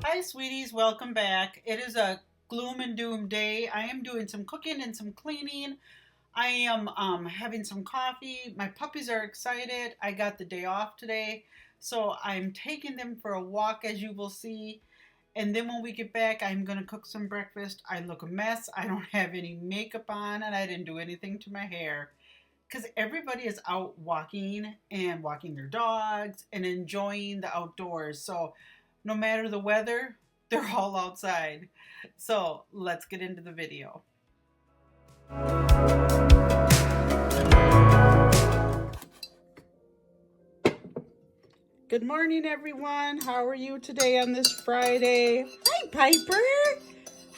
Hi, sweeties. Welcome back. It is a gloom and doom day. I am doing some cooking and some cleaning. I am having some coffee. My puppies are excited. I got the day off today. So I'm taking them for a walk, as you will see. And then when we get back, I'm going to cook some breakfast. I look a mess. I don't have any makeup on, and I didn't do anything to my hair. Because everybody is out walking and walking their dogs and enjoying the outdoors. So no matter the weather, they're all outside. So let's get into the video. Good morning, everyone. How are you today on this Friday? Hi, Piper.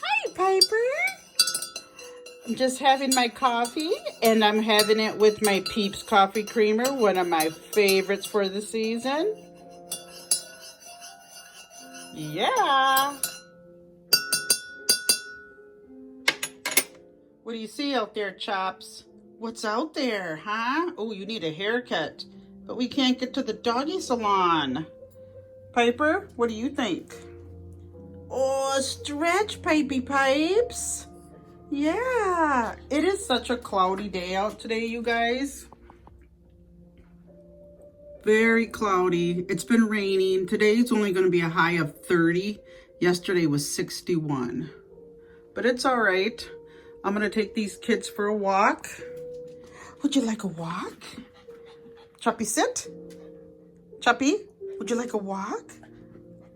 Hi, Piper. I'm just having my coffee, and I'm having it with my Peeps Coffee Creamer, one of my favorites for the season. Yeah. What do you see out there, Chops? What's out there, huh? Oh, you need a haircut, but we can't get to the doggy salon. Piper, what do you think? Oh, stretch, Pipey Pipes. Yeah, it is such a cloudy day out today, you guys. Very cloudy. It's been raining. Today it's only going to be a high of 30. Yesterday was 61. But it's all right. I'm going to take these kids for a walk. Would you like a walk? Choppy, sit. Choppy, would you like a walk?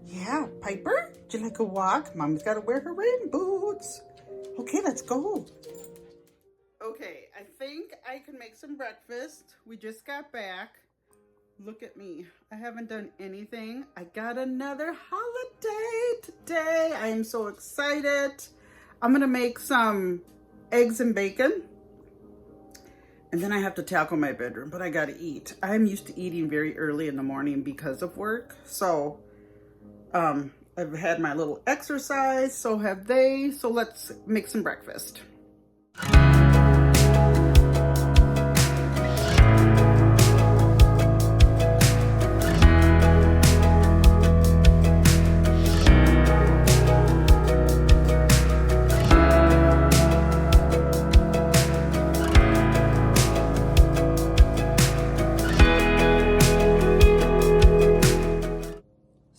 Yeah, Piper, would you like a walk? Mommy's got to wear her rain boots. Okay, let's go. Okay, I think I can make some breakfast. We just got back. Look at me. I haven't done anything. I got another holiday today. I am so excited. I'm going to make some eggs and bacon. And then I have to tackle my bedroom, but I got to eat. I'm used to eating very early in the morning because of work. So I've had my little exercise. So have they. So let's make some breakfast.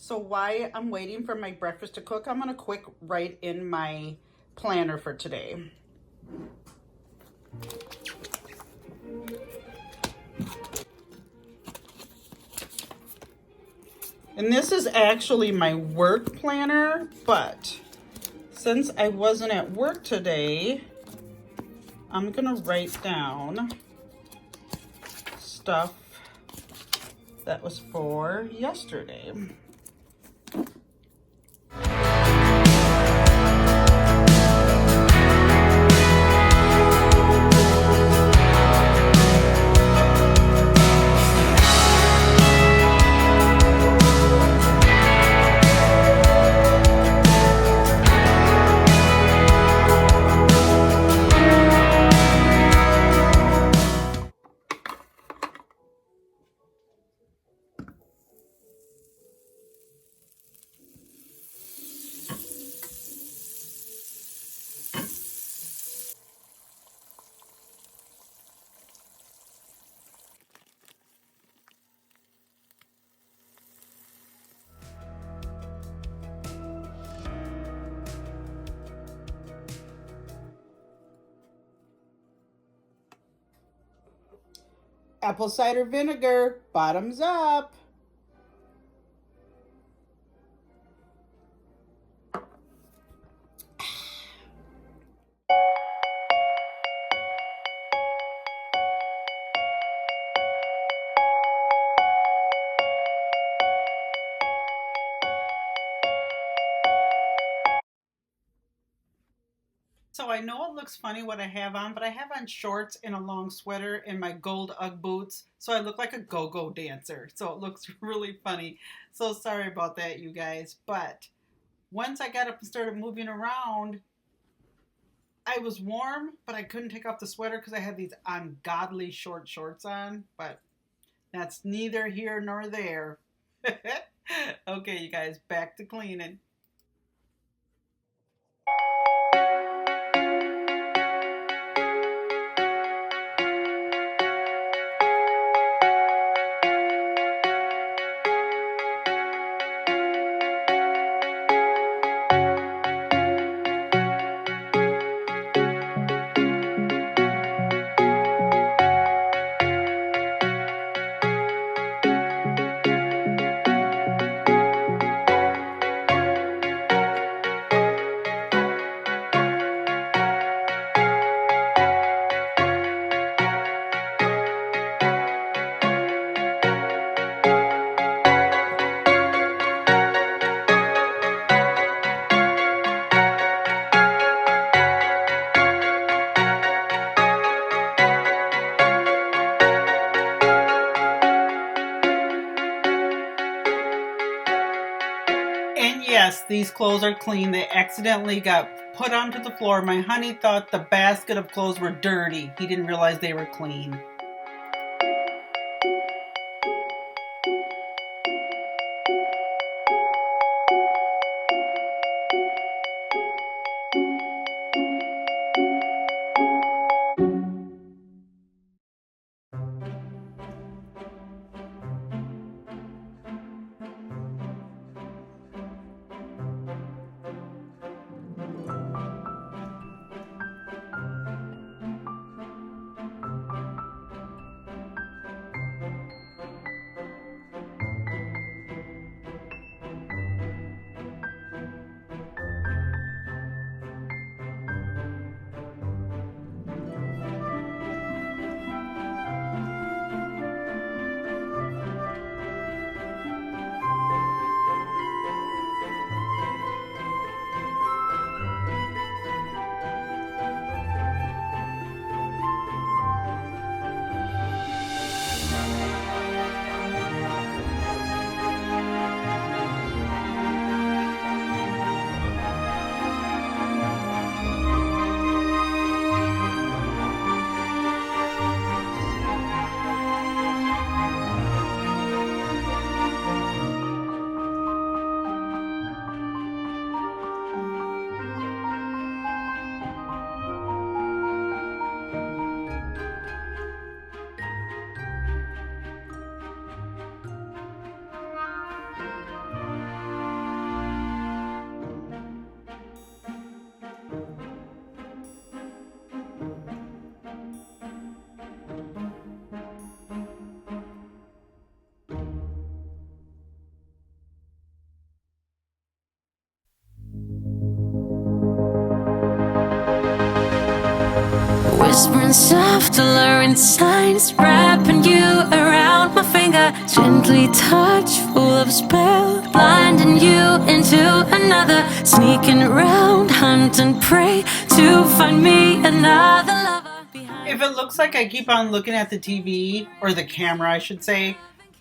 So while I'm waiting for my breakfast to cook, I'm going to quick write in my planner for today. And this is actually my work planner, but since I wasn't at work today, I'm going to write down stuff that was for yesterday. Apple cider vinegar, bottoms up. So I know it looks funny what I have on, but I have on shorts and a long sweater and my gold Ugg boots. So I look like a go-go dancer. So it looks really funny. So sorry about that, you guys. But once I got up and started moving around, I was warm, but I couldn't take off the sweater because I had these ungodly short shorts on, but that's neither here nor there. Okay, you guys, back to cleaning. And yes, these clothes are clean. They accidentally got put onto the floor. My honey thought the basket of clothes were dirty. He didn't realize they were clean. Whispering soft, alluring signs, wrapping you around my finger, gently touch, full of spell, blinding you into another, sneaking around, hunt and prey to find me another lover. If it looks like I keep on looking at the TV, or the camera I should say,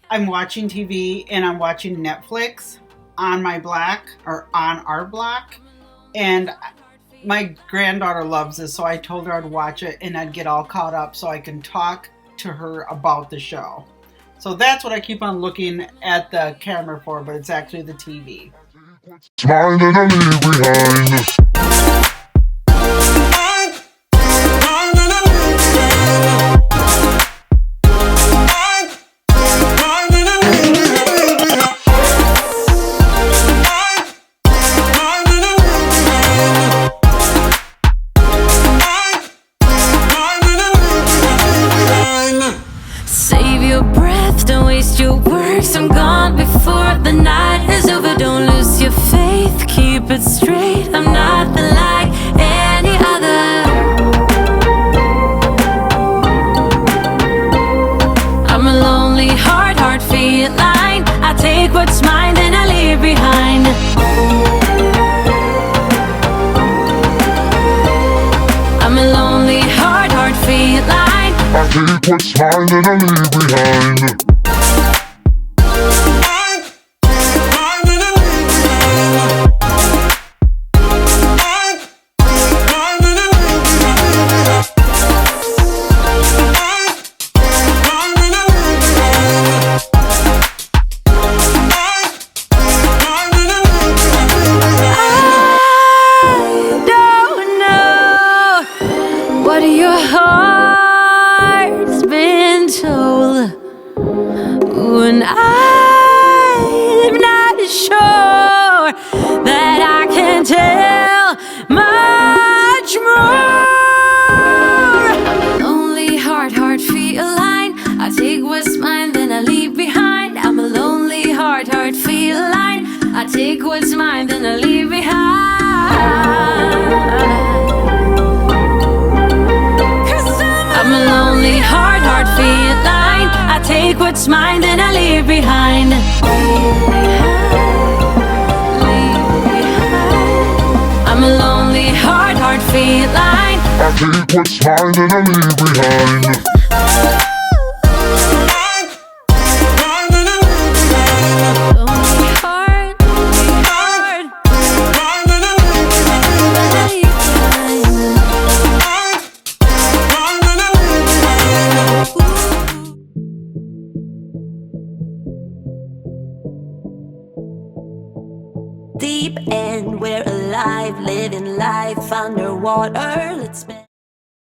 I'm watching TV and I'm watching Netflix on my block, or on our block, and my granddaughter loves this, so I told her I'd watch it and I'd get all caught up so I can talk to her about the show. So that's what I keep on looking at the camera for, but it's actually the TV. Smiling and leave behind. Save your breath, don't waste your words. I'm gone before the night is over. Don't lose your faith, keep it straight. I'm nothing like any other. I'm a lonely heart feline. I take what's mine, then I leave behind. I'm a lonely heart feline. I take what's mine and I leave behind. what your heart's been told. And I'm not sure that I can tell much more. I'm a lonely heart feline. I take what's mine, then I leave behind. I'm a lonely heart feline. I take what's mine, then I leave behind. I'm a lonely heart feline. I take what's mine, then I leave behind. I'm a lonely heart feline. I take what's mine and I leave behind. Deep end, we're alive, living life underwater. Let's